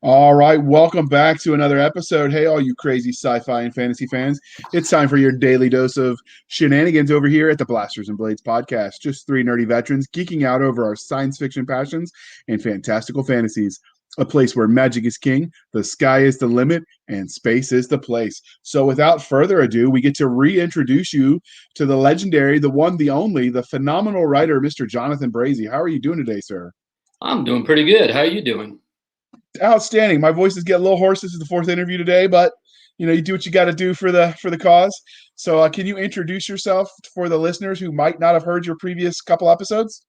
All right, welcome back to another episode. Hey, all you crazy sci-fi and fantasy fans. It's time for your daily dose of shenanigans over here at the Blasters and Blades podcast. Just three nerdy veterans geeking out over our science fiction passions and fantastical fantasies. A place where magic is king, the sky is the limit, and space is the place. So without further ado, we get to reintroduce you to the legendary, the one, the only, the phenomenal writer, Mr. Jonathan Brazee. How are you doing today, sir? I'm doing pretty good. How are you doing? Outstanding. My voice is getting a little hoarse. This is the fourth interview today, but you do what you got to do for the cause. So, can you introduce yourself for the listeners who might not have heard your previous couple episodes?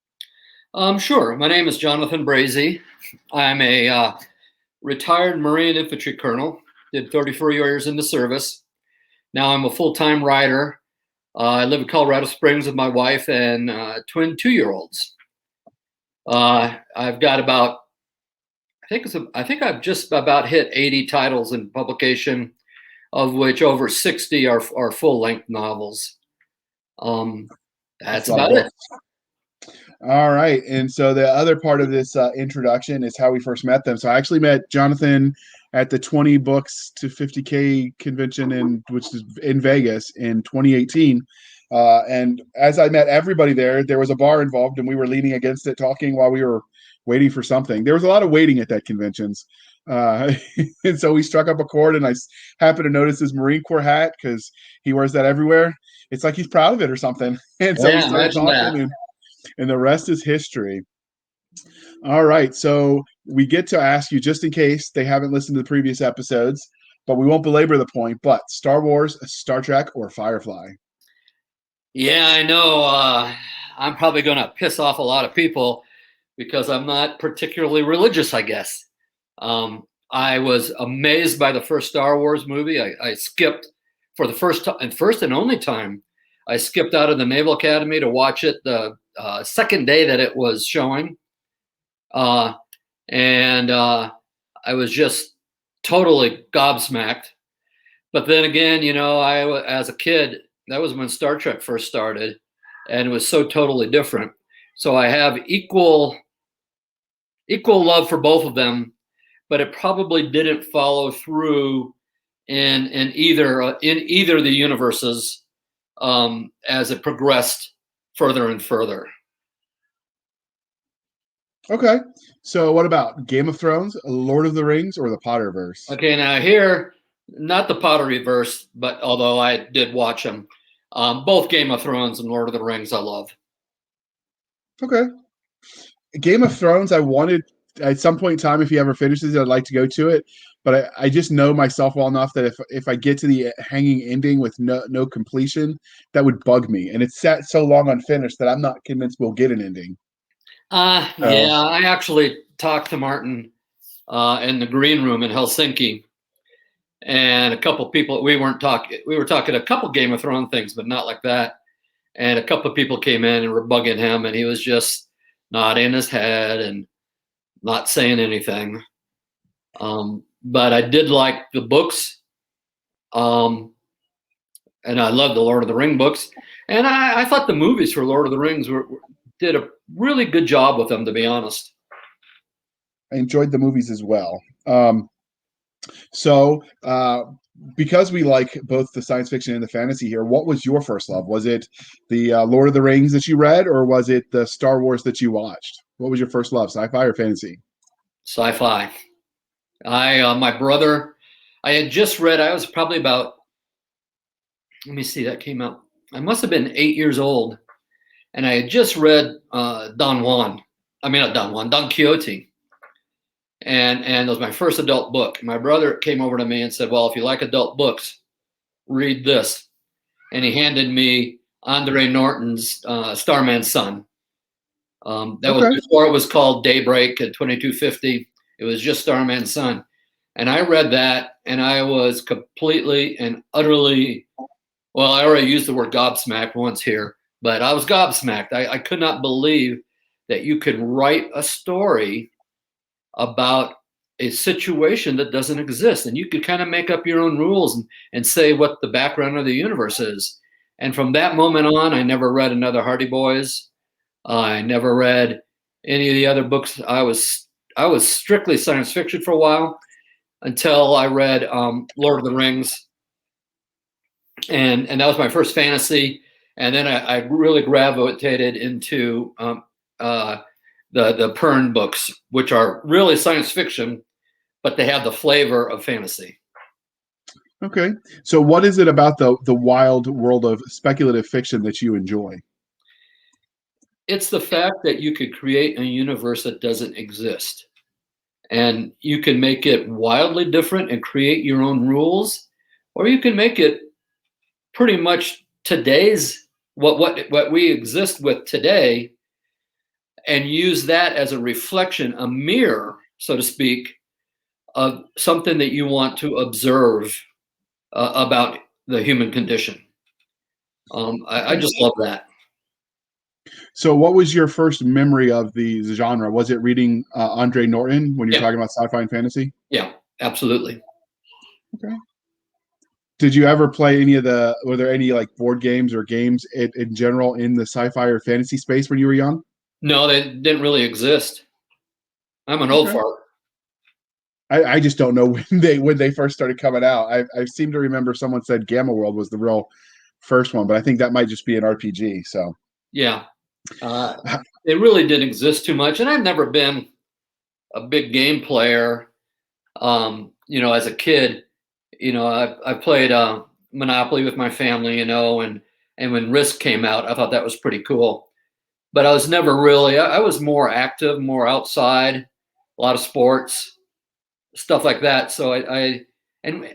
Sure. My name is Jonathan Brazee. I'm a retired Marine infantry colonel. Did 34 years in the service. Now I'm a full-time writer. I live in Colorado Springs with my wife and twin 2-year-olds. I've got about I think I've just about hit 80 titles in publication, of which over 60 are full-length novels. That's about it. All right. And so the other part of this introduction is how we first met them. So I actually met Jonathan at the 20 books to 50K convention which is in Vegas in 2018. And as I met everybody there was a bar involved and we were leaning against it talking while we were waiting for something. There was a lot of waiting at that conventions. And so we struck up a chord and I happened to notice his Marine Corps hat because he wears that everywhere. It's like he's proud of it or something. And so we started talking and the rest is history. All right. So we get to ask you, just in case they haven't listened to the previous episodes, but we won't belabor the point, but Star Wars, Star Trek, or Firefly? Yeah, I know. I'm probably going to piss off a lot of people because I'm not particularly religious, I guess. I was amazed by the first Star Wars movie. I skipped for the first and only time. I skipped out of the Naval Academy to watch it the second day that it was showing. And I was just totally gobsmacked. But then again, as a kid, that was when Star Trek first started, and it was so totally different. So I have equal love for both of them, but it probably didn't follow through in either of the universes as it progressed further and further. Okay. So what about Game of Thrones, Lord of the Rings, or the Potterverse? Okay, now here, not the Potteryverse, but although I did watch them, both Game of Thrones and Lord of the Rings I love. Okay. Game of Thrones, I wanted at some point in time, if he ever finishes it, I'd like to go to it. But I just know myself well enough that if I get to the hanging ending with no completion, that would bug me. And it's sat so long unfinished that I'm not convinced we'll get an ending. Yeah, I actually talked to Martin in the green room in Helsinki, and a couple people. We were talking a couple Game of Thrones things, but not like that. And a couple of people came in and were bugging him, and he was just nodding his head and not saying anything. But I did like the books, and I love the Lord of the Ring books. And I thought the movies for Lord of the Rings did a really good job with them, to be honest. I enjoyed the movies as well. Because we like both the science fiction and the fantasy here, what was your first love? Was it the Lord of the Rings that you read, or was it the Star Wars that you watched? What was your first love, sci-fi or fantasy? Sci-fi. My brother, I had just read, I was probably about, let me see, that came out, I must have been 8 years old. And I had just read Don Quixote. And it was my first adult book. My brother came over to me and said, well, if you like adult books, read this. And he handed me Andre Norton's Starman's Son. That was before it was called Daybreak at 2250. It was just Starman's Son. And I read that, and I was completely and utterly, well, I already used the word gobsmacked once here, but I was gobsmacked. I could not believe that you could write a story about a situation that doesn't exist, and you could kind of make up your own rules and say what the background of the universe is. And from that moment on, I never read another Hardy Boys. I never read any of the other books. I was strictly science fiction for a while, until I read Lord of the Rings, and that was my first fantasy. And then I really gravitated into the Pern books, which are really science fiction, but they have the flavor of fantasy. Okay. So what is it about the wild world of speculative fiction that you enjoy? It's the fact that you could create a universe that doesn't exist, and you can make it wildly different and create your own rules, or you can make it pretty much today's what we exist with today, and use that as a reflection, a mirror, so to speak, of something that you want to observe about the human condition. I Okay. just love that. So what was your first memory of the genre? Was it reading Andre Norton when you're Yeah, talking about sci-fi and fantasy? yeah, absolutely. Okay. Did you ever play were there any like board games or games in general in the sci-fi or fantasy space when you were young? No, they didn't really exist. I'm an old Okay. fart. I just don't know when they first started coming out. I seem to remember someone said Gamma World was the real first one, but I think that might just be an RPG. So Yeah, uh, they really didn't exist too much, and I've never been a big game player. As a kid, I played Monopoly with my family, and when Risk came out, I thought that was pretty cool. But I was never really. I was more active, more outside, a lot of sports, stuff like that. So I and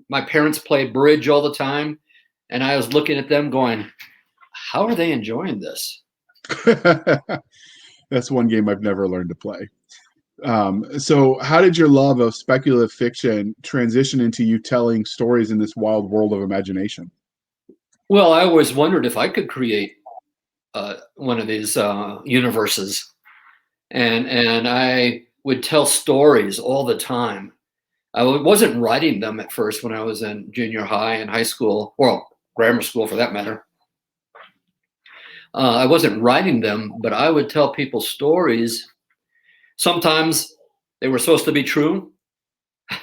my parents played bridge all the time, and I was looking at them going, how are they enjoying this? that's one game I've never learned to play. So how did your love of speculative fiction transition into you telling stories in this wild world of imagination? Well, I always wondered if I could create one of these universes, and I would tell stories all the time. Wasn't writing them at first when I was in junior high and high school, well, grammar school for that matter. I wasn't writing them, but I would tell people stories. Sometimes they were supposed to be true.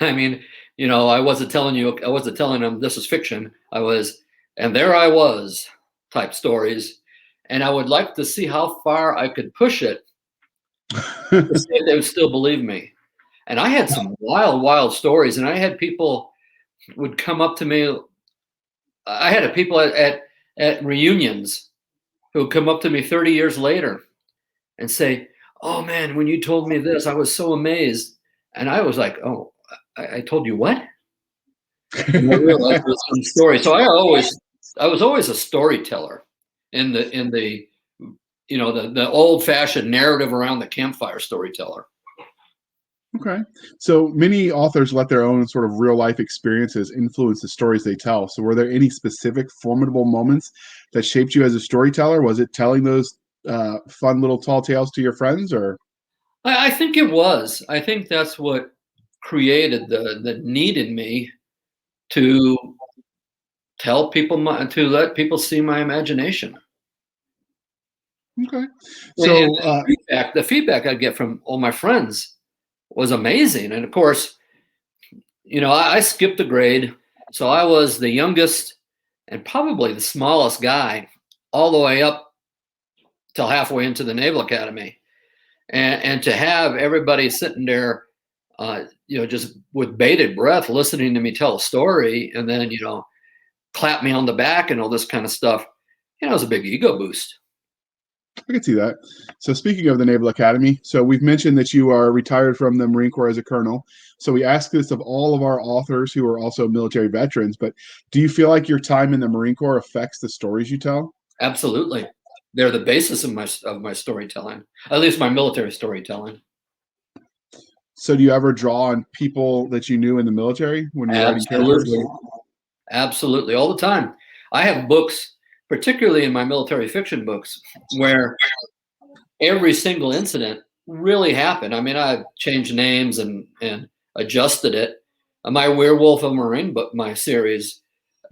I mean, I wasn't telling them this is fiction. And there I was type stories. And I would like to see how far I could push it to see if they would still believe me. And I had some wild, wild stories. And I had people would come up to me. I had people at reunions who would come up to me 30 years later and say, "Oh man, when you told me this, I was so amazed." And I was like, "Oh, I told you what?" And I realized it was some story. So I was always a storyteller in the the old fashioned narrative around the campfire storyteller. Okay. So many authors let their own sort of real life experiences influence the stories they tell. So were there any specific formidable moments that shaped you as a storyteller? Was it telling those fun little tall tales to your friends or? I think it was. I think that's what created the need in me to to let people see my imagination. Okay. And So the feedback I get from all my friends was amazing. And of course, I skipped a grade, so I was the youngest and probably the smallest guy all the way up till halfway into the Naval Academy. And to have everybody sitting there, just with bated breath, listening to me tell a story, and then clap me on the back and all this kind of stuff, it was a big ego boost. I can see that. So speaking of the Naval Academy, so we've mentioned that you are retired from the Marine Corps as a colonel. So we ask this of all of our authors who are also military veterans, but do you feel like your time in the Marine Corps affects the stories you tell? Absolutely, they're the basis of my storytelling, at least my military storytelling. So do you ever draw on people that you knew in the military when you're writing characters? Absolutely, absolutely, all the time. I have books, particularly in my military fiction books, where every single incident really happened. I mean, I've changed names and adjusted it. My Werewolf of Marine book, my series,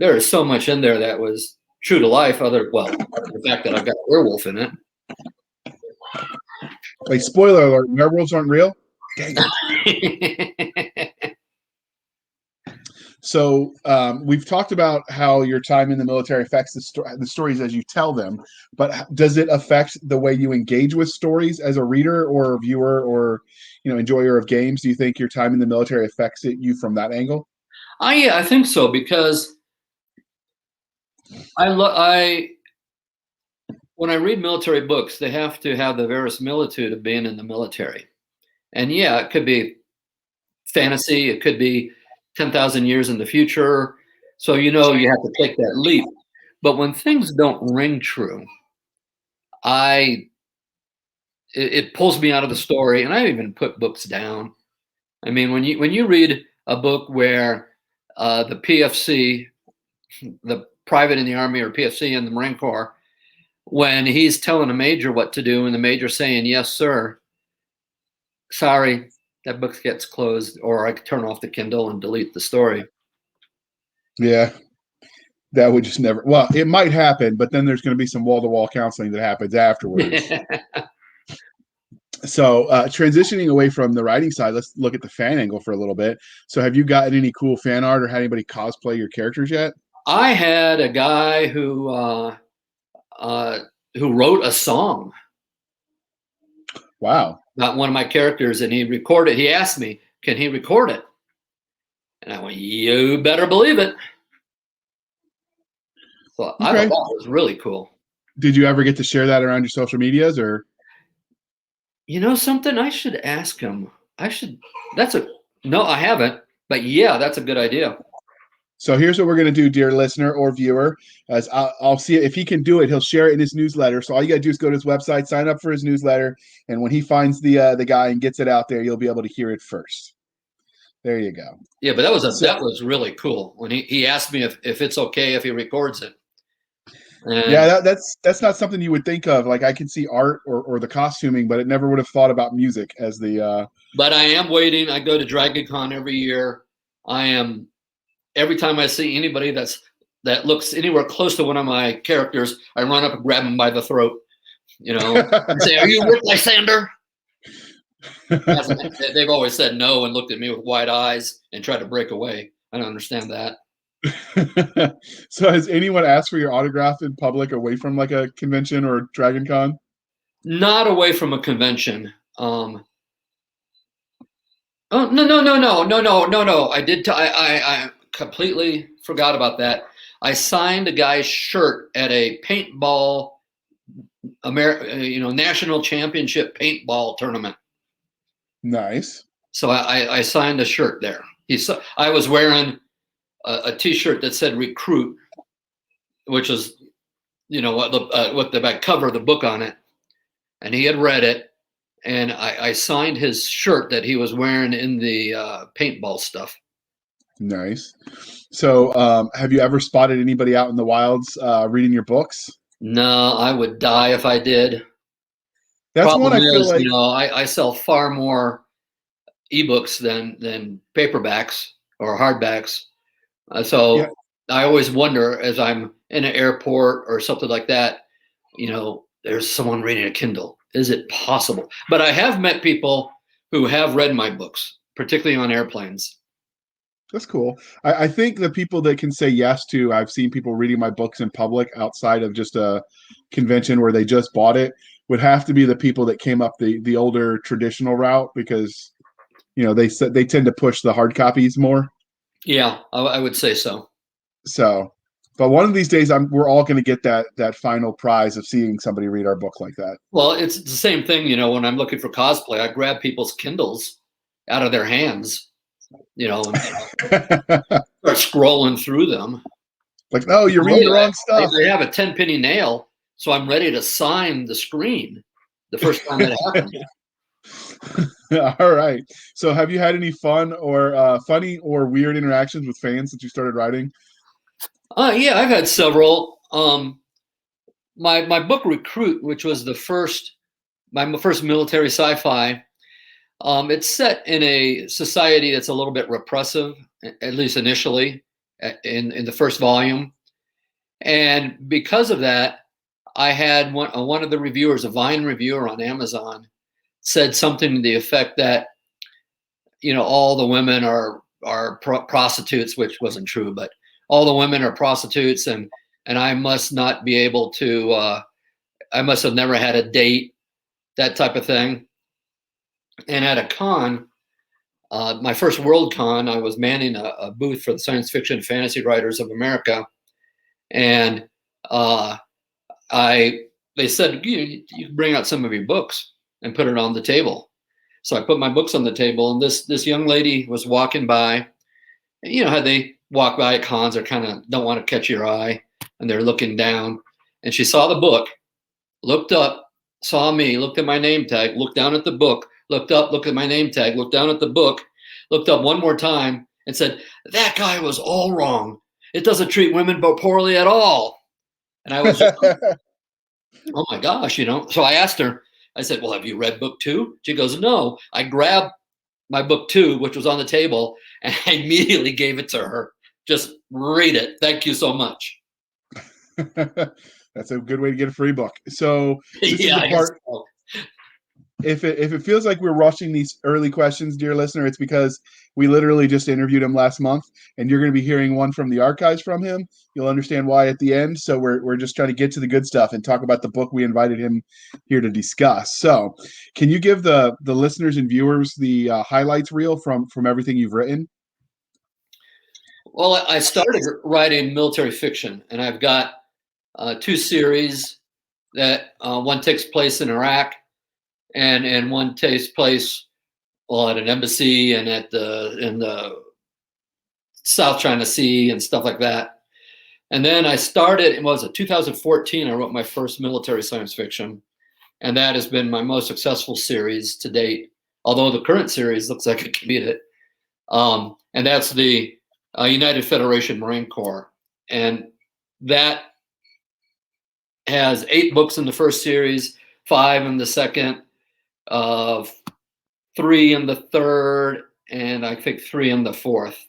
there is so much in there that was true to life. The fact that I've got a werewolf in it. Like spoiler alert, werewolves aren't real. Dang it. So we've talked about how your time in the military affects the stories as you tell them, but does it affect the way you engage with stories as a reader or viewer or enjoyer of games? Do you think your time in the military affects you from that angle? Yeah, I think so, because I when I read military books, they have to have the verisimilitude of being in the military. And yeah, it could be fantasy, it could be 10,000 years in the future. So you have to take that leap. But when things don't ring true, I it pulls me out of the story, and I even put books down. I mean, when you read a book where the PFC, the private in the Army, or PFC in the Marine Corps, when he's telling a major what to do and the major saying, yes, sir, sorry, that book gets closed, or I turn off the Kindle and delete the story. Yeah, that would just never. Well, it might happen, but then there's going to be some wall-to-wall counseling that happens afterwards. So transitioning away from the writing side, let's look at the fan angle for a little bit. So have you gotten any cool fan art or had anybody cosplay your characters yet? I had a guy who wrote a song Wow. about one of my characters, and he asked me, can he record it? And I went, you better believe it. So I thought Okay. that was really cool. Did you ever get to share that around your social medias, or? Something I should ask him. No, I haven't, but yeah, that's a good idea. So here's what we're going to do, dear listener or viewer. As I'll see if he can do it. He'll share it in his newsletter. So all you got to do is go to his website, sign up for his newsletter, and when he finds the guy and gets it out there, you'll be able to hear it first. There you go. Yeah, but that was really cool when he asked me if it's okay if he records it. And yeah, that's not something you would think of. Like I can see art or the costuming, but it never would have thought about music as the. But I am waiting. I go to Dragon Con every year. Every time I see anybody that looks anywhere close to one of my characters, I run up and grab them by the throat, and say, "Are you Rick Lysander?" They've always said no and looked at me with wide eyes and tried to break away. I don't understand that. So has anyone asked for your autograph in public away from like a convention or Dragon Con? Not away from a convention. Oh, no! I completely forgot about that. I signed a guy's shirt at a paintball, national championship paintball tournament. Nice. So I signed a shirt there. I was wearing a T-shirt that said "Recruit," which is, what the cover of the book on it, and he had read it, and I signed his shirt that he was wearing in the paintball stuff. Nice. So, have you ever spotted anybody out in the wilds reading your books? No, I would die if I did. That's one Problem I feel is, like. I sell far more ebooks than paperbacks or hardbacks. So Yeah. I always wonder, as I'm in an airport or something like that, there's someone reading a Kindle. Is it possible? But I have met people who have read my books, particularly on airplanes. That's cool. I think the people that can say yes to, I've seen people reading my books in public outside of just a convention where they just bought it, would have to be the people that came up the older traditional route because they tend to push the hard copies more. Yeah, I would say so. So, but one of these days, we're all going to get that final prize of seeing somebody read our book like that. Well, it's the same thing, when I'm looking for cosplay, I grab people's Kindles out of their hands, and start scrolling through them. Like, no, you're reading the wrong stuff. I have a 10-penny nail, so I'm ready to sign the screen the first time that happened. All right. So, have you had any fun or funny or weird interactions with fans since you started writing? Yeah, I've had several. My book Recruit, which was my first military sci-fi, it's set in a society that's a little bit repressive, at least initially, in the first volume. And because of that, I had one of the reviewers, a Vine reviewer on Amazon, said something to the effect that all the women are prostitutes, which wasn't true, but all the women are prostitutes, and I must not be able to. I must have never had a date, that type of thing. And at a con, my first World Con, I was manning a booth for the Science Fiction Fantasy Writers of America, and they said you can bring out some of your books and put it on the table. So I put my books on the table, and this young lady was walking by. And you know how they walk by at cons, they kind of don't want to catch your eye, and they're looking down. And she saw the book, looked up, saw me, looked at my name tag, looked down at the book, looked up, looked at my name tag, looked down at the book, looked up one more time, and said, "That guy was all wrong. It doesn't treat women poorly at all." And I was, oh my gosh, So I asked her, I said, "Well, have you read book 2?" She goes, "No." I grabbed my book 2, which was on the table, and I immediately gave it to her. Just read it. Thank you so much. That's a good way to get a free book. So this Yeah, is the part. so. If it feels like we're rushing these early questions, dear listener, it's because we literally just interviewed him last month, and you're going to be hearing one from the archives from him. You'll understand why at the end. So we're just trying to get to the good stuff and talk about the book we invited him here to discuss. So, can you give the listeners and viewers the highlights reel from everything you've written? Well, I started writing military fiction, and I've got 2 series that one takes place in Iraq, and one takes place at an embassy and in the South China Sea and stuff like that. And then I started, it was 2014, I wrote my first military science fiction, and that has been my most successful series to date, although the current series looks like it can beat it. And that's the United Federation Marine Corps. And that has 8 books in the first series, 5 in the second, 3 in the third, and I think 3 in the fourth.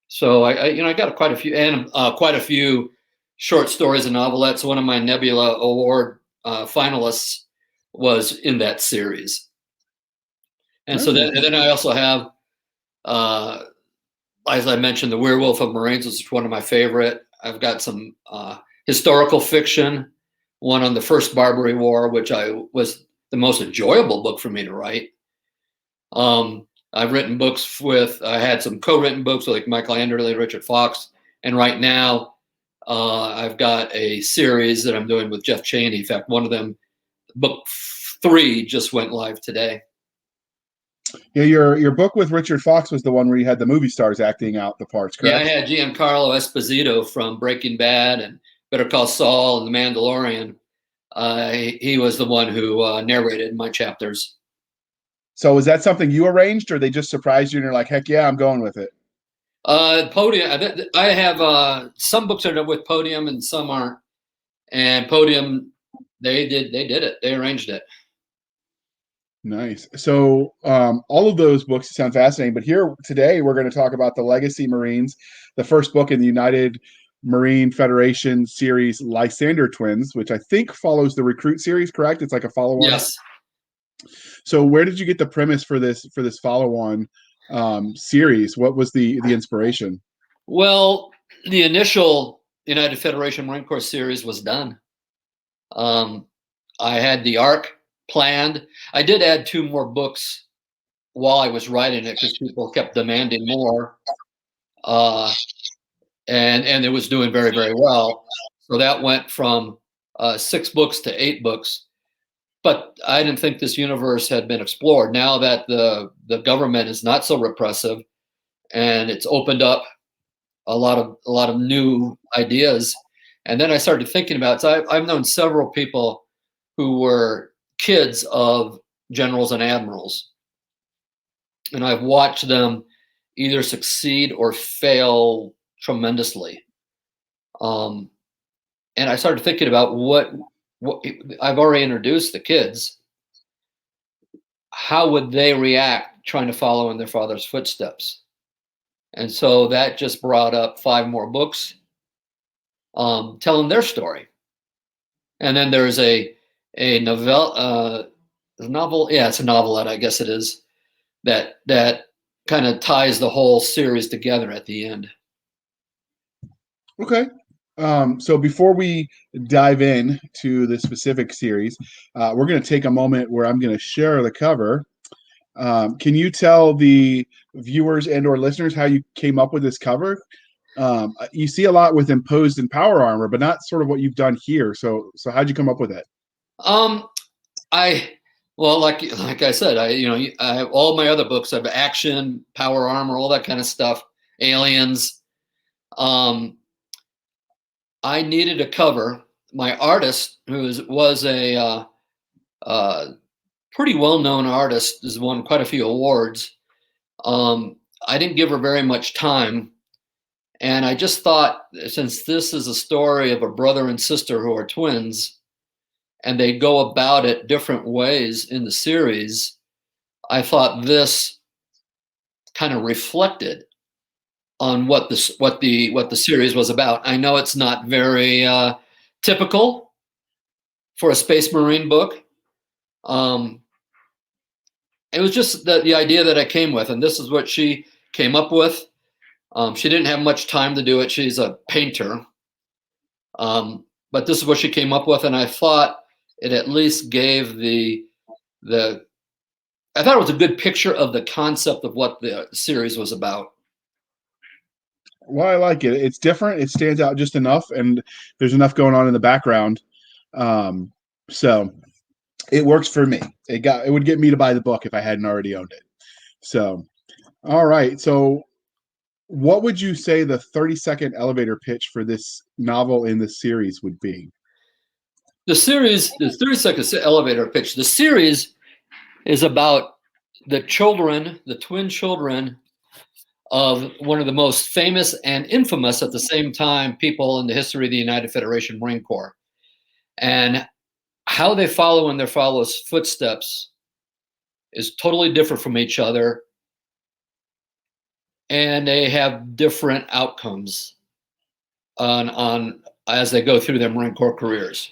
So I got quite a few, and quite a few short stories and novelettes. One of my Nebula Award finalists was in that series, and so then, and then I also have, as I mentioned, The Werewolf of Marines, which is one of my favorite. I've got some historical fiction, one on the First Barbary War, which was the most enjoyable book for me to write. I've written books I had some co-written books with like Michael Anderle and Richard Fox. And right now, I've got a series that I'm doing with Jeff Chaney. In fact, one of them, book 3, just went live today. Yeah, your book with Richard Fox was the one where you had the movie stars acting out the parts, correct? Yeah, I had Giancarlo Esposito from Breaking Bad and Better Call Saul and The Mandalorian. He was the one who narrated my chapters. So was that something you arranged, or they just surprised you and you're like, heck yeah, I'm going with it? Podium. I have some books are with Podium and some aren't. And Podium, they did it. They arranged it. Nice. So all of those books sound fascinating, but here today we're going to talk about the Legacy Marines, the first book in the United Marine Federation series, Lysander Twins, which I think follows the Recruit series, correct? It's like a follow-on. Yes. So where did you get the premise for this follow-on series? What was the inspiration? Well, the initial United Federation Marine Corps series was done. I had the arc planned. I did add 2 more books while I was writing it because people kept demanding more, and it was doing very, very well. So that went from 6 books to 8 books. But I didn't think this universe had been explored. Now that the government is not so repressive, and it's opened up a lot of new ideas. And then I started thinking about it. So I've known several people who were kids of generals and admirals, and I've watched them either succeed or fail tremendously. And I started thinking about what I've already introduced the kids. How would they react trying to follow in their father's footsteps? And so that just brought up 5 more books telling their story. And then there's a novel, yeah, it's a novelette, I guess it is, that kind of ties the whole series together at the end. Okay. So before we dive in to the specific series, we're going to take a moment where I'm going to share the cover. Can you tell the viewers and or listeners how you came up with this cover? You see a lot with imposed and power armor, but not sort of what you've done here. So how'd you come up with it? I well, like I said, I have all my other books. I have action, power armor, all that kind of stuff, aliens. I needed a cover. My artist, who was a pretty well-known artist, has won quite a few awards. I didn't give her very much time, and I just thought, since this is a story of a brother and sister who are twins, and they go about it different ways in the series, I thought this kind of reflected on what the series was about. I know it's not very typical for a Space Marine book. It was just the idea that I came with, and this is what she came up with. She didn't have much time to do it. She's a painter, but this is what she came up with, and I thought it at least gave the. I thought it was a good picture of the concept of what the series was about. Well, I like it. It's different. It stands out just enough, and there's enough going on in the background. So it works for me. It would get me to buy the book if I hadn't already owned it. So, all right. So, what would you say the 30-second elevator pitch for this novel in the series would be? The 30-second elevator pitch. The series is about the twin children of one of the most famous and infamous at the same time people in the history of the United Federation Marine Corps. And how they follow in their followers' footsteps is totally different from each other. And they have different outcomes on as they go through their Marine Corps careers.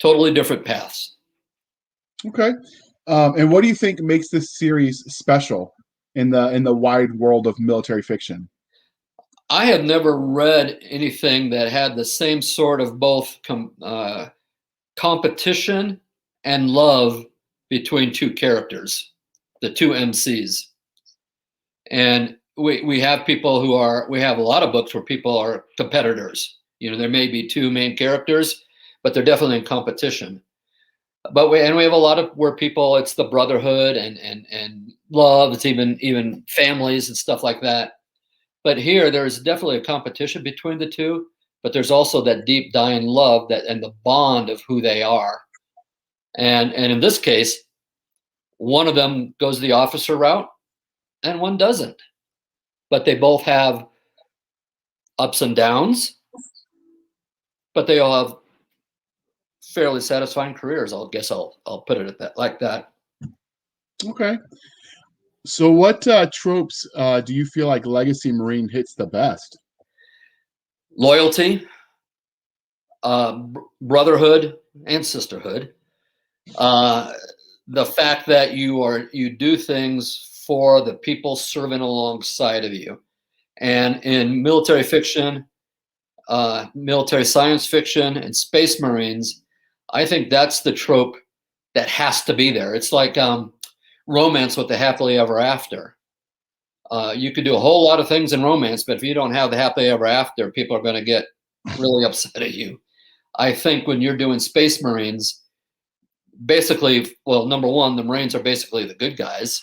Totally different paths. Okay. And what do you think makes this series special in the wide world of military fiction? I have never read anything that had the same sort of both competition and love between two characters, the two MCs. And we have we have a lot of books where people are competitors. There may be two main characters, but they're definitely in competition. But we have a lot of where it's the brotherhood and love. It's even families and stuff like that. But here, there's definitely a competition between the two, but there's also that deep, dying love and the bond of who they are. And in this case, one of them goes the officer route, and one doesn't. But they both have ups and downs, but they all have fairly satisfying careers. I'll put it like that. Okay. So what tropes do you feel like Legacy Marine hits the best? Loyalty, brotherhood, and sisterhood. The fact that you do things for the people serving alongside of you. And in military fiction, military science fiction, and Space Marines, I think that's the trope that has to be there. It's like romance with the happily ever after. You could do a whole lot of things in romance, but if you don't have the happily ever after, people are going to get really upset at you. I think when you're doing Space Marines, basically, well, number one, the Marines are basically the good guys.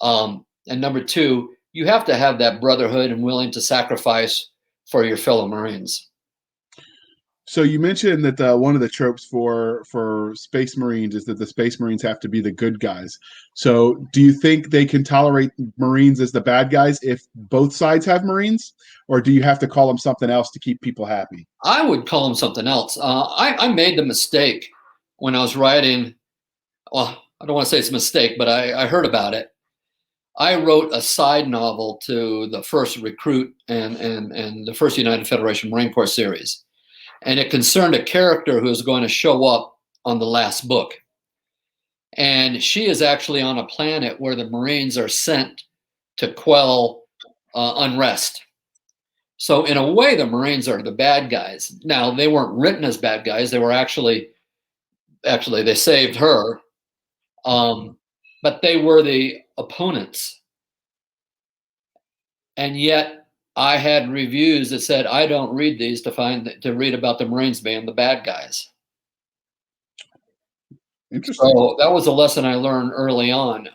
And number two, you have to have that brotherhood and willing to sacrifice for your fellow Marines. So you mentioned that one of the tropes for Space Marines is that the Space Marines have to be the good guys. So do you think they can tolerate Marines as the bad guys if both sides have Marines, or do you have to call them something else to keep people happy? I would call them something else. I made the mistake when I was writing. Well, I don't want to say it's a mistake, but I heard about it. I wrote a side novel to the first Recruit and the first United Federation Marine Corps series. And it concerned a character who's going to show up on the last book. And she is actually on a planet where the Marines are sent to quell unrest. So in a way, the Marines are the bad guys. Now, they weren't written as bad guys. They were actually they saved her, but they were the opponents. And yet, I had reviews that said I don't read these to read about the Marines being the bad guys. Interesting. So that was a lesson I learned early on.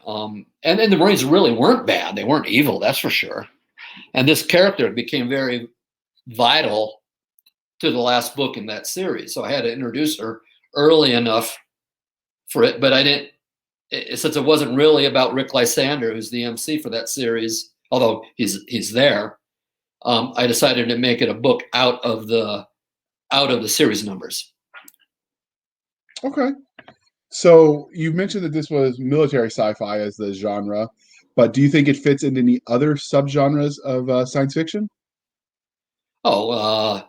And then the Marines really weren't bad; they weren't evil, that's for sure. And this character became very vital to the last book in that series. So I had to introduce her early enough for it, but I didn't, since it wasn't really about Rick Lysander, who's the MC for that series, although he's there. I decided to make it a book out of the series numbers. Okay. So you mentioned that this was military sci-fi as the genre, but do you think it fits into any other subgenres of science fiction? Oh,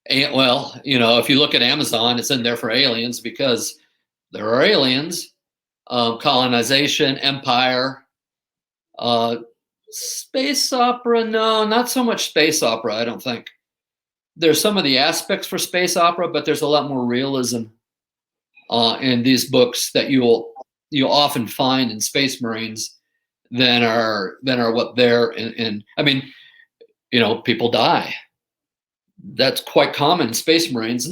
well, if you look at Amazon, it's in there for aliens because there are aliens, colonization, empire, space opera. No, not so much space opera, I don't think. There's some of the aspects for space opera, but there's a lot more realism in these books that you'll often find in Space Marines than are what they're in. I mean, people die. That's quite common in Space Marines,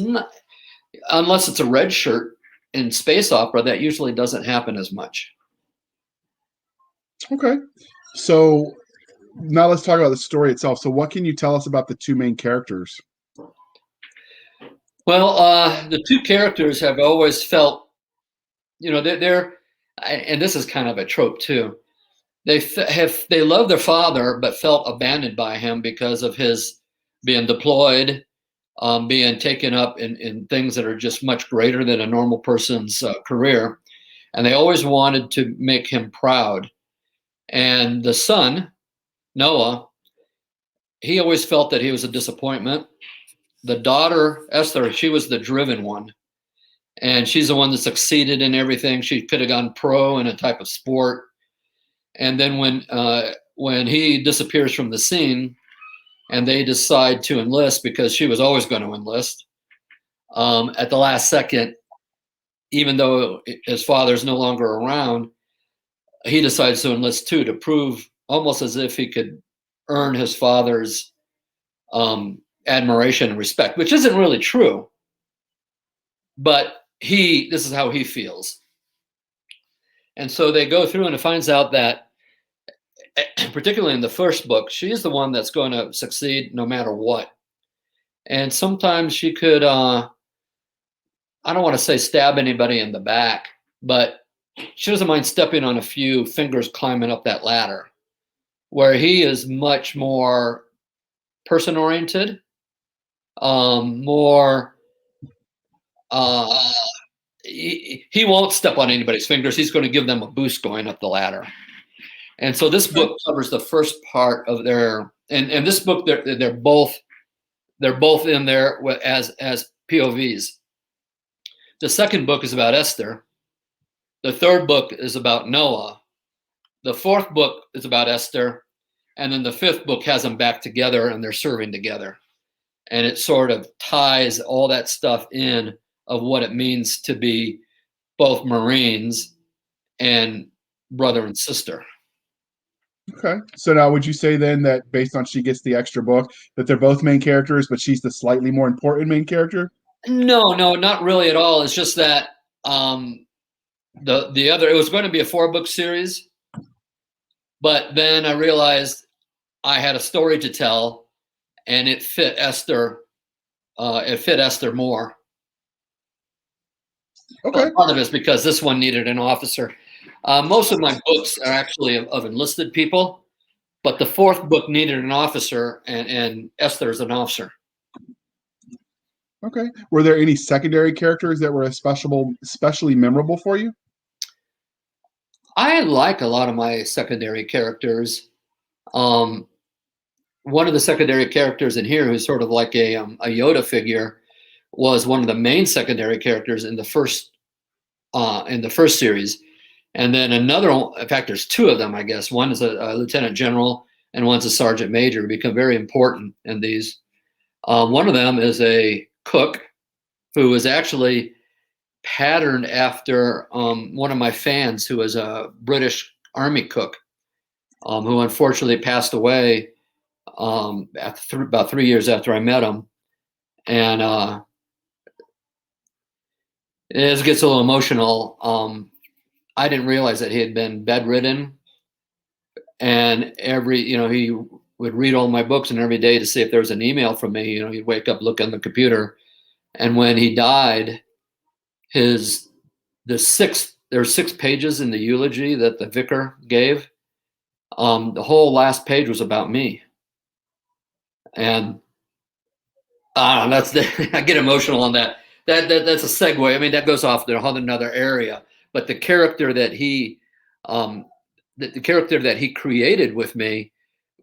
unless it's a red shirt in space opera. That usually doesn't happen as much. Okay. So now let's talk about the story itself. So what can you tell us about the two main characters? Well, the two characters have always felt, they're, and this is kind of a trope too. They love their father, but felt abandoned by him because of his being deployed, being taken up in things that are just much greater than a normal person's career. And they always wanted to make him proud. And the son, Noah, he always felt that he was a disappointment. The daughter, Esther, she was the driven one. And she's the one that succeeded in everything. She could have gone pro in a type of sport. And then when he disappears from the scene and they decide to enlist, because she was always going to enlist, at the last second, even though his father's no longer around, he decides to enlist too, to prove almost as if he could earn his father's admiration and respect, which isn't really true. But this is how he feels. And so they go through, and it finds out that, particularly in the first book, she's the one that's going to succeed no matter what. And sometimes she could, I don't want to say stab anybody in the back, but she doesn't mind stepping on a few fingers climbing up that ladder, where he is much more person-oriented, more, he won't step on anybody's fingers. He's going to give them a boost going up the ladder. And so this book covers the first part of their, and this book, they're both in there as POVs. The second book is about Esther. The third book is about Noah. The fourth book is about Esther. And then the fifth book has them back together and they're serving together. And it sort of ties all that stuff in of what it means to be both Marines and brother and sister. Okay. So now would you say then that based on she gets the extra book, that they're both main characters, but she's the slightly more important main character? No, not really at all. It's just that the other, it was going to be a 4-book series, but then I realized I had a story to tell, and it fit Esther. It fit Esther more. Okay. Part of it is because this one needed an officer. Most of my books are actually of enlisted people, but the fourth book needed an officer, and Esther is an officer. Okay. Were there any secondary characters that were especially memorable for you? I like a lot of my secondary characters. One of the secondary characters in here, who's sort of like a Yoda figure, was one of the main secondary characters in the first series. And then another, in fact, there's two of them, I guess. One is a lieutenant general and one's a sergeant major, who become very important in these. One of them is a cook who was actually patterned after one of my fans, who was a British Army cook, who unfortunately passed away about 3 years after I met him. And it gets a little emotional. I didn't realize that he had been bedridden, and he would read all my books, and every day to see if there was an email from me. He'd wake up, look on the computer, and when he died, there's 6 pages in the eulogy that the vicar gave. The whole last page was about me, and I get emotional on that. That's a segue. I mean, that goes off to another area. But the character that he created with me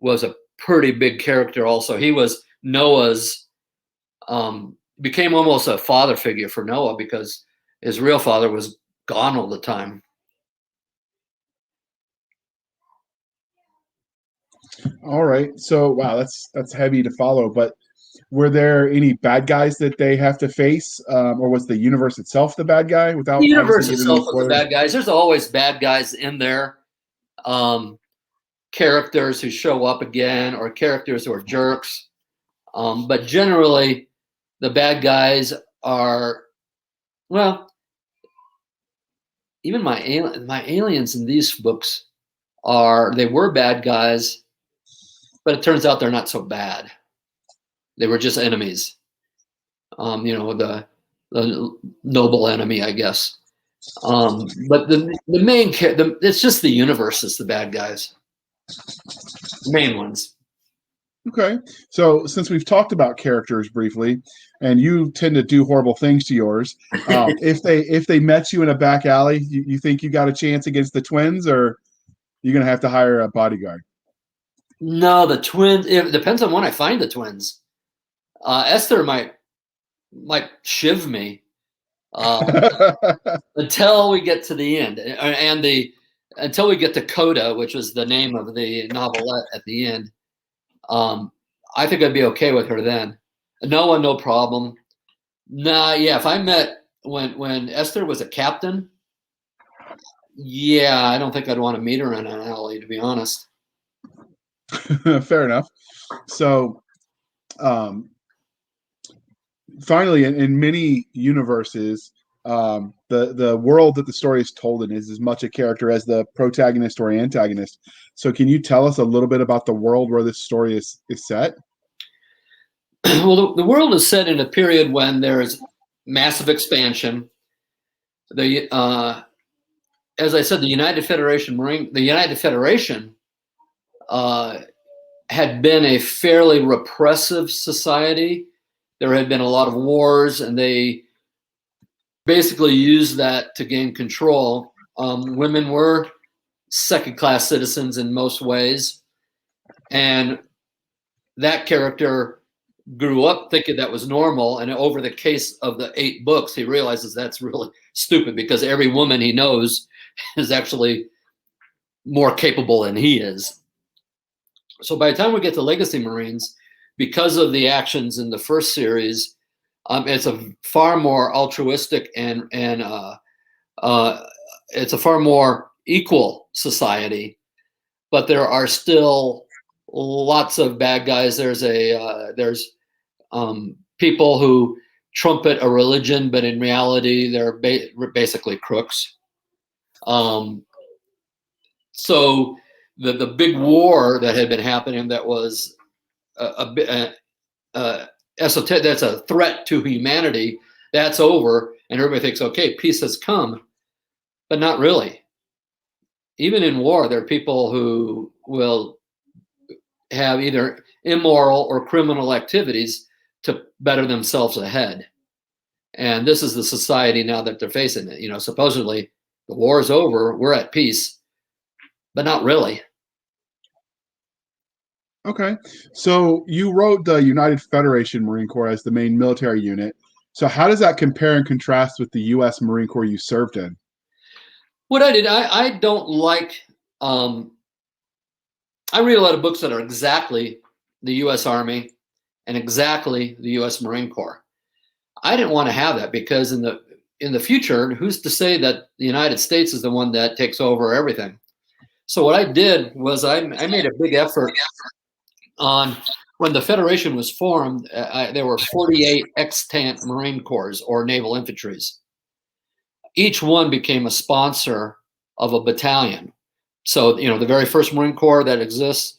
was a pretty big character. Also, he was Noah's. Became almost a father figure for Noah, because his real father was gone all the time. All right. So wow, that's heavy to follow. But were there any bad guys that they have to face, or was the universe itself the bad guy? The Without obviously universe giving any itself was the spoilers. bad guys. There's always bad guys in there. Characters who show up again, or characters who are jerks. But generally, the bad guys are, well, even my aliens in these books were bad guys, but it turns out they're not so bad. They were just enemies. The noble enemy, I guess. But the main it's just the universe is the bad guys. The main ones. Okay. So since we've talked about characters briefly, and you tend to do horrible things to yours, if they met you in a back alley, you think you got a chance against the twins, or you're gonna have to hire a bodyguard? No, the twins. It depends on when I find the twins. Esther might shiv me until we get to the end, and until we get to Coda, which was the name of the novelette at the end. I think I'd be okay with her then. Noah, no problem. Nah, yeah. If I met when Esther was a captain, yeah, I don't think I'd want to meet her in an alley, to be honest. Fair enough. So, finally, in many universes, the world that the story is told in is as much a character as the protagonist or antagonist. So, can you tell us a little bit about the world where this story is set? Well, the world is set in a period when there's massive expansion. As I said, the United Federation had been a fairly repressive society. There had been a lot of wars, and they basically used that to gain control. Women were second-class citizens in most ways, and that character grew up thinking that was normal, and over the case of the 8 books, he realizes that's really stupid, because every woman he knows is actually more capable than he is. So by the time we get to Legacy Marines, because of the actions in the first series, it's a far more altruistic and it's a far more equal society, but there are still lots of bad guys. There's people who trumpet a religion, but in reality, they're basically crooks. So the big war that had been happening, that was esoteric, that's a threat to humanity, that's over, and everybody thinks, okay, peace has come, but not really. Even in war, there are people who will have either immoral or criminal activities to better themselves ahead. And this is the society now that they're facing it. Supposedly the war is over, we're at peace, but not really. Okay. So you wrote the United Federation Marine Corps as the main military unit. So how does that compare and contrast with the U.S. Marine Corps you served in? What I did, I don't like. I read a lot of books that are exactly the U.S. Army and exactly the U.S. Marine Corps. I didn't want to have that because in the future, who's to say that the United States is the one that takes over everything? So what I did was I made a big effort on when the Federation was formed. There were 48 extant Marine Corps or naval infantries. Each one became a sponsor of a battalion. So the very first Marine Corps that exists,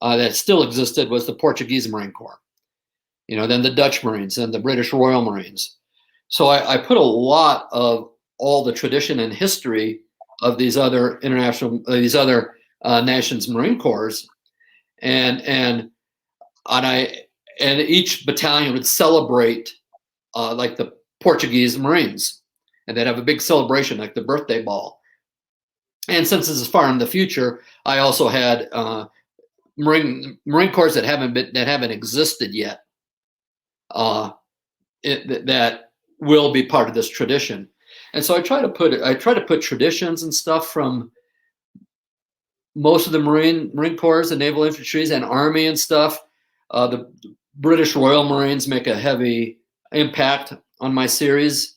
that still existed, was the Portuguese Marine Corps. Then the Dutch Marines and the British Royal Marines. So I put a lot of all the tradition and history of these other nations' Marine Corps, and each battalion would celebrate like the Portuguese Marines, and they'd have a big celebration like the birthday ball. And since this is far in the future, I also had Marine Corps that haven't existed yet. That will be part of this tradition, and so I try to put traditions and stuff from most of the Marine Corps and naval infantries and army and stuff. The British Royal Marines make a heavy impact on my series,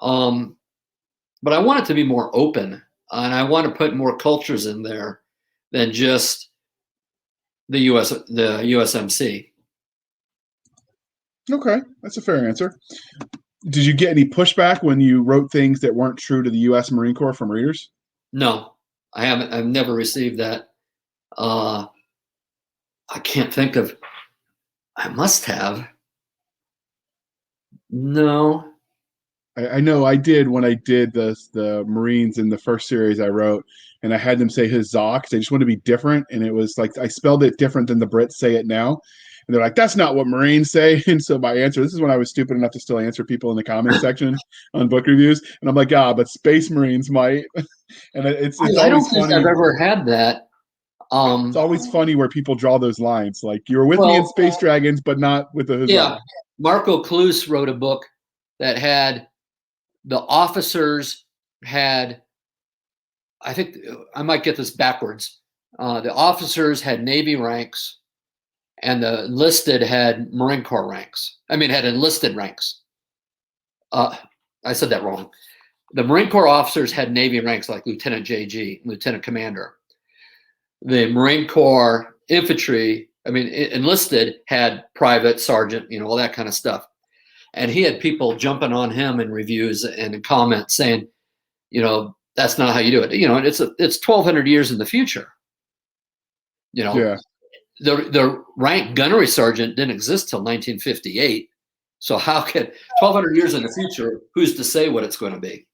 but I want it to be more open, and I want to put more cultures in there than just the USMC. Okay, that's a fair answer. Did you get any pushback when you wrote things that weren't true to the U.S. Marine Corps from readers? No, I haven't. I've never received that. I can't think of. I must have. No. I know I did when I did the Marines in the first series I wrote, and I had them say huzzah because they just want to be different, and it was like I spelled it different than the Brits say it now, and they're like, "That's not what Marines say." And so my answer, this is when I was stupid enough to still answer people in the comment section on book reviews, and I'm like, but Space Marines might, and it's I don't always think funny. I've ever had that. It's always funny where people draw those lines, like you were with me in Space Dragons, but not with the huzzah. Yeah, Marco Cluse wrote a book that had the officers had. I think I might get this backwards. The officers had Navy ranks, and the enlisted had Marine Corps ranks. I mean, had enlisted ranks. I said that wrong. The Marine Corps officers had Navy ranks like Lieutenant JG, Lieutenant Commander. The Marine Corps infantry, enlisted, had private, sergeant, all that kind of stuff. And he had people jumping on him in reviews and in comments saying, that's not how you do it. It's 1,200 years in the future. Yeah. The rank gunnery sergeant didn't exist till 1958. So how can 1,200 years in the future, who's to say what it's going to be?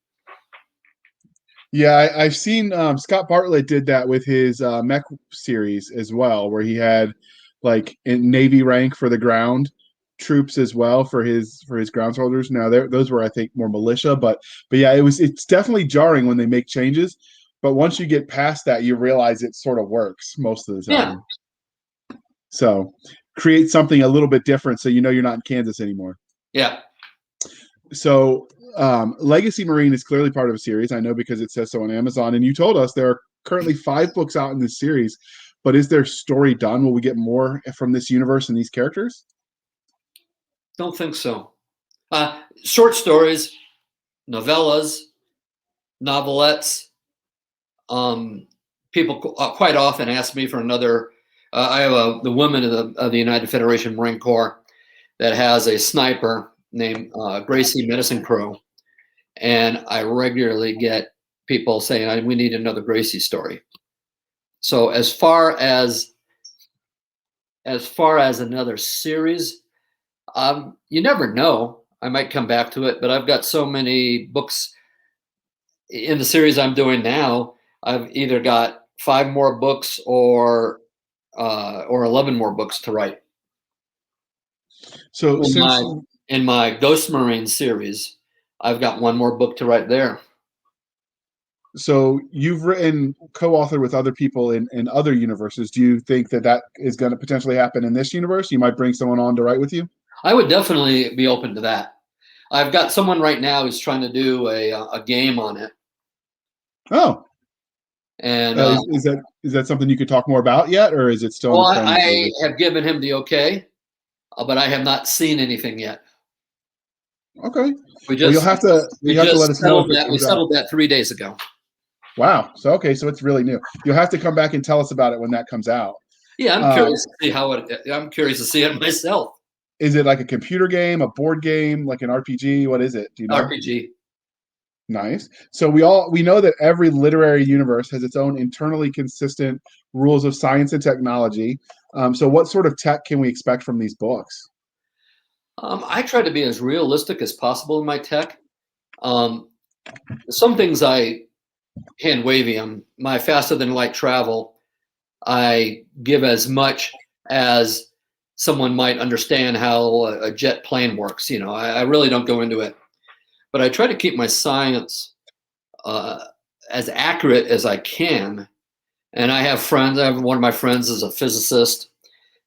Yeah, I've seen Scott Bartlett did that with his mech series as well, where he had like in Navy rank for the ground troops as well for his ground soldiers. Now those were I think more militia, but yeah, it's definitely jarring when they make changes. But once you get past that, you realize it sort of works most of the time. Yeah. So create something a little bit different so you're not in Kansas anymore. Yeah. So Legacy Marine is clearly part of a series. I know because it says so on Amazon. And you told us there are currently 5 books out in this series. But is their story done? Will we get more from this universe and these characters? Don't think so. Short stories, novellas, novelettes. People quite often ask me for another. I have the woman of the United Federation Marine Corps that has a sniper named Brazy Medicine Crow, and I regularly get people saying, "We need another Gracie story." So as far as another series, you never know. I might come back to it, but I've got so many books in the series I'm doing now. I've either got 5 more books or 11 more books to write. So in my Ghost Marine series, I've got 1 more book to write there. So you've written co-authored with other people in other universes. Do you think that is going to potentially happen in this universe? You might bring someone on to write with you? I would definitely be open to that. I've got someone right now who's trying to do a game on it. And is that something you could talk more about yet, or is it still in well, the planning I stages? have given him the okay, but I have not seen anything yet. Okay. We Well, just you have to let us know if it we comes out. settled that 3 days ago. Wow. So okay, so it's really new. You'll have to come back and tell us about it when that comes out. Yeah, I'm curious to see how it. I'm curious to see it myself. Is it like a computer game, a board game, like an RPG? What is it? Do you know? RPG. Nice. So we know that every literary universe has its own internally consistent rules of science and technology. So what sort of tech can we expect from these books? I try to be as realistic as possible in my tech. Some things I hand wavy. My faster than light travel. I give as much as someone might understand how a jet plane works. You know, I really don't go into it, but I try to keep my science as accurate as I can. And I have friends. I have one of my friends is a physicist,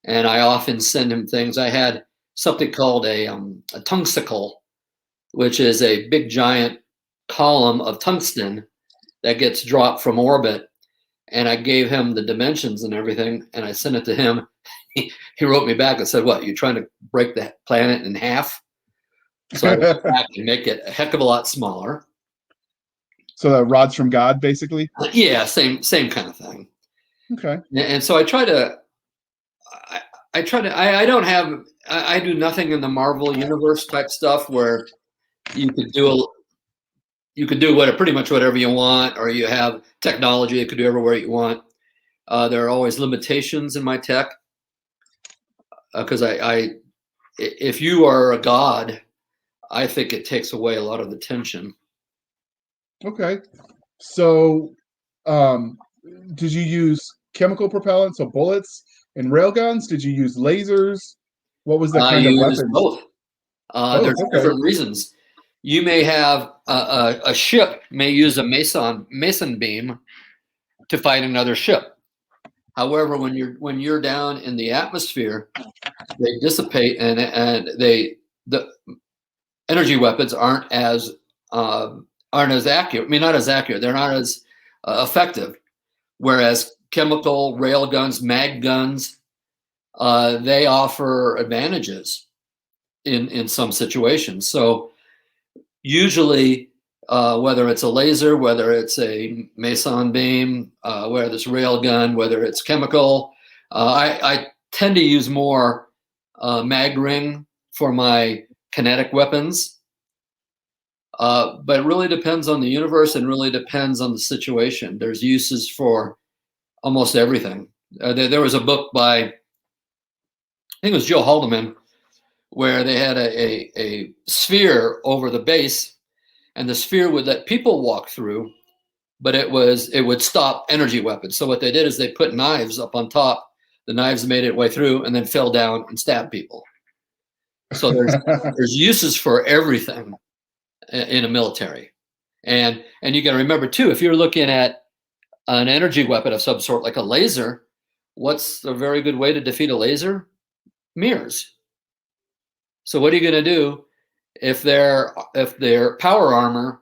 and I often send him things. I had something called a tungsticle, which is a big giant column of tungsten that gets dropped from orbit. And I gave him the dimensions and everything, and I sent it to him. He wrote me back and said, "What, you're trying to break that planet in half?" So I went back and make it a heck of a lot smaller. So the rods from God, basically. Yeah, same kind of thing. Okay. And so I try to. I don't have. I do nothing in the Marvel universe type stuff where you could do pretty much whatever you want, or you have technology that could do everywhere you want. There are always limitations in my tech because if you are a god, I think it takes away a lot of the tension. Okay. So, um, did you use chemical propellant, so bullets and railguns? Did you use lasers? What was the I kind of use weapons? both. Both. There's Okay. different reasons. You may have a ship may use a mason beam to fight another ship. However, when you're down in the atmosphere, they dissipate and the energy weapons aren't as accurate. I mean, not as accurate. They're not as effective. Whereas chemical rail guns, mag guns, they offer advantages in some situations. So usually, whether it's a laser, whether it's a meson beam, whether it's rail gun, whether it's chemical, I tend to use more mag ring for my kinetic weapons. But it really depends on the universe and really depends on the situation. There's uses for almost everything. There was a book by, I think it was Joe Haldeman, where they had a sphere over the base, and the sphere would let people walk through, but it would stop energy weapons. So what they did is they put knives up on top. The knives made it way through and then fell down and stabbed people. So there's uses for everything in a military. And you got to remember too, if you're looking at an energy weapon of some sort like a laser, what's a very good way to defeat a laser? Mirrors. So what are you going to do if their power armor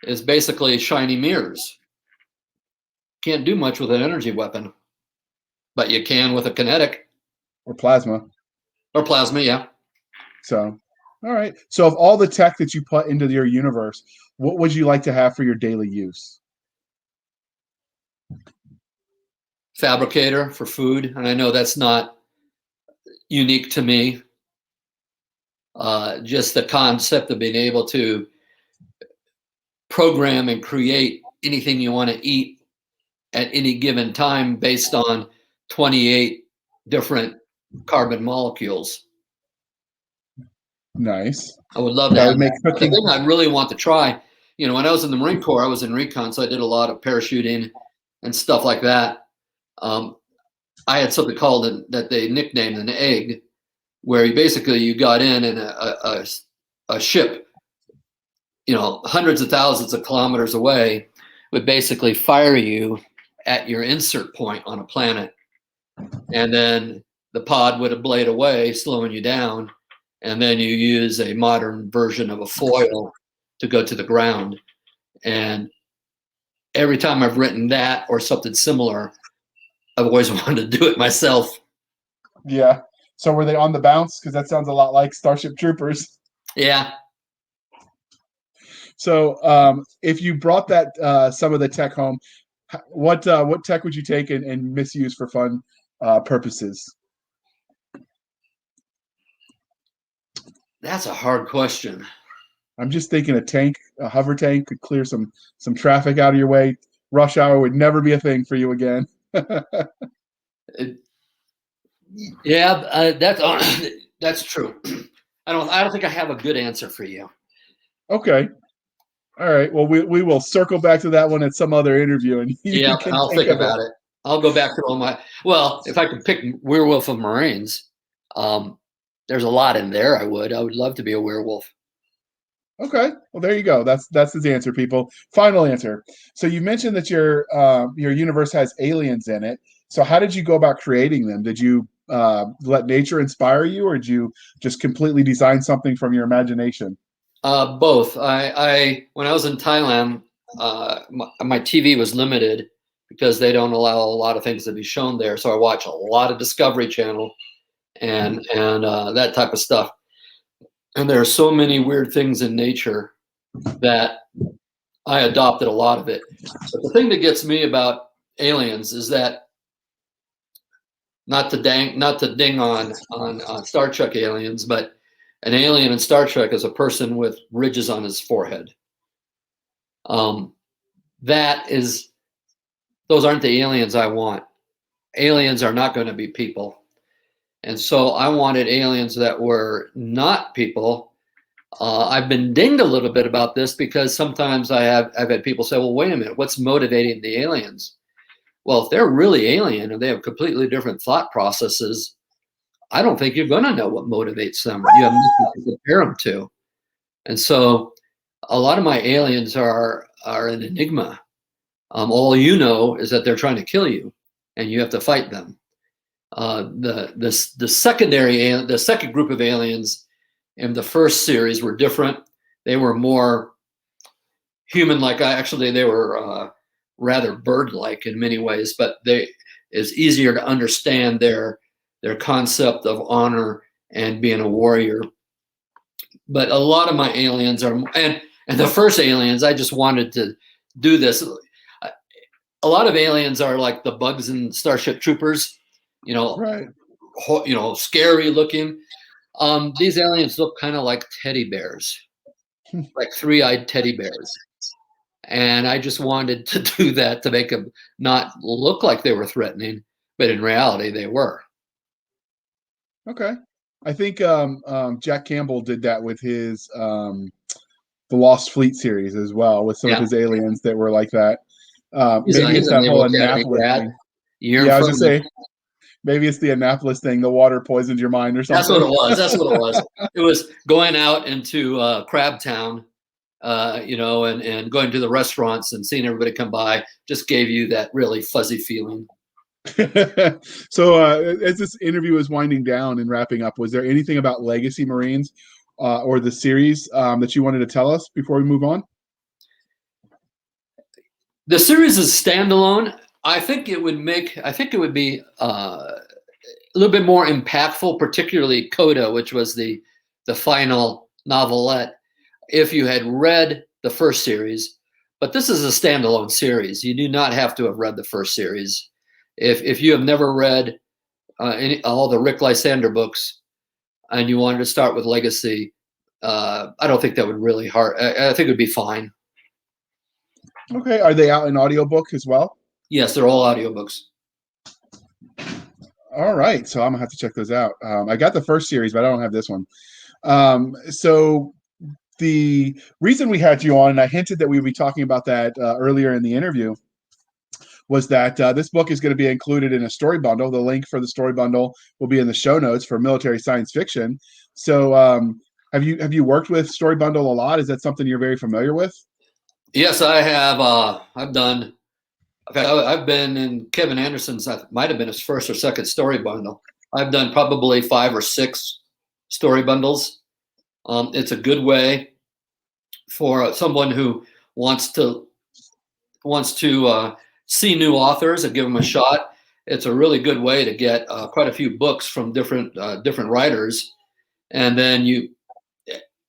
is basically shiny mirrors? Can't do much with an energy weapon, but you can with a kinetic Or plasma. or plasma. Yeah. So, all right. So, of all the tech that you put into your universe, what would you like to have for your daily use? Fabricator for food, and I know that's not unique to me. Just the concept of being able to program and create anything you want to eat at any given time based on 28 different carbon molecules. Nice. I would love to That have would make that. But the cooking. thing I really want to try, when I was in the Marine Corps, I was in recon, so I did a lot of parachuting and stuff like that. I had something called that they nicknamed an egg, where you got in and a ship, hundreds of thousands of kilometers away, would basically fire you at your insert point on a planet. And then the pod would ablate away, slowing you down. And then you use a modern version of a foil to go to the ground. And every time I've written that or something similar, I've always wanted to do it myself. Yeah. So were they on the bounce? Because that sounds a lot like Starship Troopers. Yeah. So if you brought that some of the tech home, what tech would you take and misuse for fun purposes? That's a hard question. I'm just thinking a hover tank could clear some traffic out of your way. Rush hour would never be a thing for you again. Yeah, that's true. I don't think I have a good answer for you. Okay. All right. Well, we will circle back to that one at some other interview, and Yeah, you can I'll think think of it. about it. I'll go back to all my. Well, if I could pick Werewolf of Marines, there's a lot in there. I would love to be a werewolf. Okay. Well, there you go. That's his answer, people. Final answer. So you mentioned that your universe has aliens in it. So how did you go about creating them? Did you let nature inspire you, or did you just completely design something from your imagination? Both. I when I was in Thailand, my TV was limited because they don't allow a lot of things to be shown there. So I watch a lot of Discovery Channel and that type of stuff. And there are so many weird things in nature that I adopted a lot of it. But the thing that gets me about aliens is that not to ding on Star Trek aliens, but an alien in Star Trek is a person with ridges on his forehead. Um, that is, those aren't the aliens I want. Aliens are not going to be people, and so I wanted aliens that were not people. I've been dinged a little bit about this because sometimes I've had people say, "Well, wait a minute, what's motivating the aliens?" Well, if they're really alien and they have completely different thought processes, I don't think you're going to know what motivates them. You have nothing to compare them to. And so a lot of my aliens are an enigma. All you know is that they're trying to kill you and you have to fight them. The second group of aliens in the first series were different. They were more human-like. Actually, they were rather bird-like in many ways, but it's easier to understand their concept of honor and being a warrior. But a lot of my aliens are, and the first aliens, I just wanted to do this. A lot of aliens are like the bugs in Starship Troopers, you know, Right. scary looking. These aliens look kind of like teddy bears, like three-eyed teddy bears. And I just wanted to do that to make them not look like they were threatening, but in reality they were. Okay. I think Jack Campbell did that with his the Lost Fleet series as well, with some of Yeah, his aliens that were like that. Maybe he's it's a that whole Naval Academy Annapolis grad. thing. Year in Yeah, I was front just of me. say maybe it's the Annapolis thing. The water poisoned your mind or That's what something. it was. That's what it was. It was going out into Crabtown, and going to the restaurants and seeing everybody come by just gave you that really fuzzy feeling. So as this interview is winding down and wrapping up, was there anything about Legacy Marines or the series that you wanted to tell us before we move on? The series is standalone. I think it would be a little bit more impactful, particularly Coda, which was the final novelette, if you had read the first series. But this is a standalone series. You do not have to have read the first series. If you have never read all the Rick Lysander books and you wanted to start with Legacy, I don't think that would really hard. I think it would be fine. Okay. Are they out in audiobook as well? Yes, they're all audiobooks. All right. So I'm gonna have to check those out. I got the first series, but I don't have this one. So the reason we had you on, and I hinted that we would be talking about that earlier in the interview, was that this book is going to be included in a story bundle. The link for the story bundle will be in the show notes for military science fiction. So, have you worked with story bundle a lot? Is that something you're very familiar with? Yes, I have. I've done. I've been in Kevin Anderson's. That might have been his first or second story bundle. I've done probably 5 or 6 story bundles. It's a good way for someone who wants to wants to see new authors and give them a shot, it's a really good way to get quite a few books from different writers, and then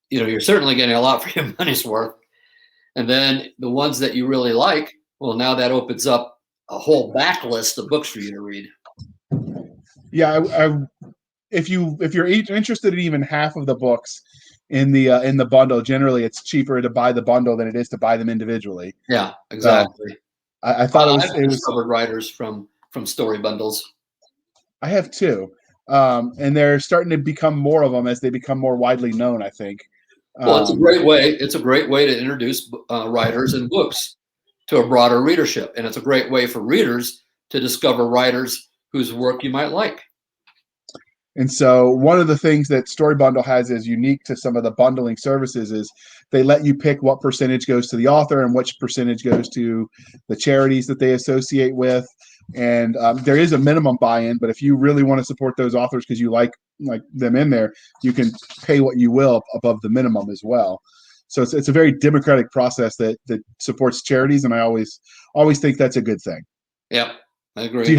you're certainly getting a lot for your money's worth. And then the ones that you really like, well, now that opens up a whole backlist of books for you to read. Yeah, if you're interested in even half of the books in the bundle, generally it's cheaper to buy the bundle than it is to buy them individually. Yeah, exactly. So I thought I've discovered writers from story bundles. I have two, and they're starting to become more of them as they become more widely known, I think. Well, it's a great way. It's a great way to introduce writers and books to a broader readership, and it's a great way for readers to discover writers whose work you might like. And so one of the things that Story Bundle has is unique to some of the bundling services is they let you pick what percentage goes to the author and which percentage goes to the charities that they associate with. And there is a minimum buy-in, but if you really want to support those authors because you like them in there, you can pay what you will above the minimum as well. So it's a very democratic process that supports charities, and I always think that's a good thing. Yep. I agree. Do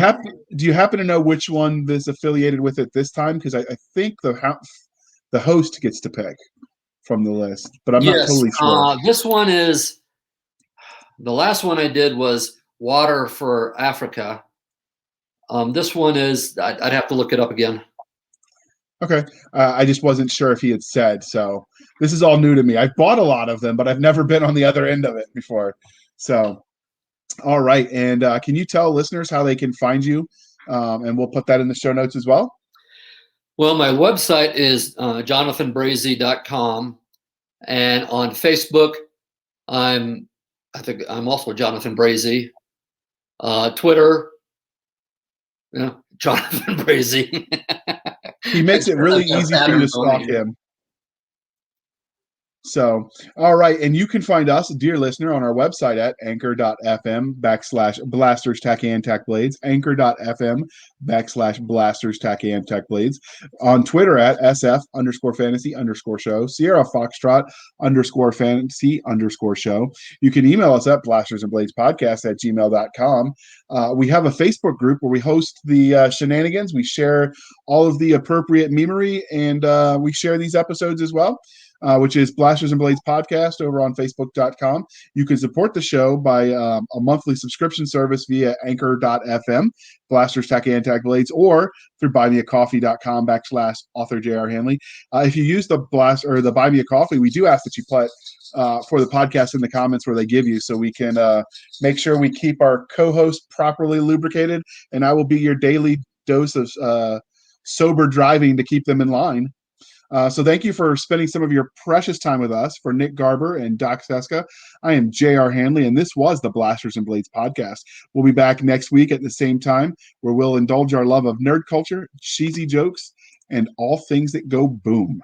you happen to know which one is affiliated with it this time? Because I think the host gets to pick from the list, but I'm not totally sure. This one is the last one I did was Water for Africa. This one is I'd have to look it up again. Okay, I just wasn't sure if he had said. So this is all new to me. I've bought a lot of them, but I've never been on the other end of it before. So. All right. And can you tell listeners how they can find you? And we'll put that in the show notes as well. Well, my website is jonathanbrazee.com. And on Facebook, I think I'm also Jonathan Brazee. Twitter, Jonathan Brazee. He makes it really easy for you to stalk him. So, all right. And you can find us, dear listener, on our website at anchor.fm/blasters tack and tack blades, anchor.fm/blasters tack and tack blades, on Twitter at SF_fantasy_show, Sierra Foxtrot _fantasy_show. You can email us at blastersandbladespodcast@gmail.com. We have a Facebook group where we host the shenanigans. We share all of the appropriate memery, and we share these episodes as well. Which is Blasters and Blades Podcast over on Facebook.com. You can support the show by a monthly subscription service via anchor.fm, Blasters, Tack and Tack Blades, or through buymeacoffee.com/author J.R. Handley. If you use the Buy Me a Coffee, we do ask that you put for the podcast in the comments where they give you, so we can make sure we keep our co-host properly lubricated, and I will be your daily dose of sober driving to keep them in line. So thank you for spending some of your precious time with us. For Nick Garber and Doc Cisca, I am J.R. Handley, and this was the Blasters and Blades podcast. We'll be back next week at the same time, where we'll indulge our love of nerd culture, cheesy jokes, and all things that go boom.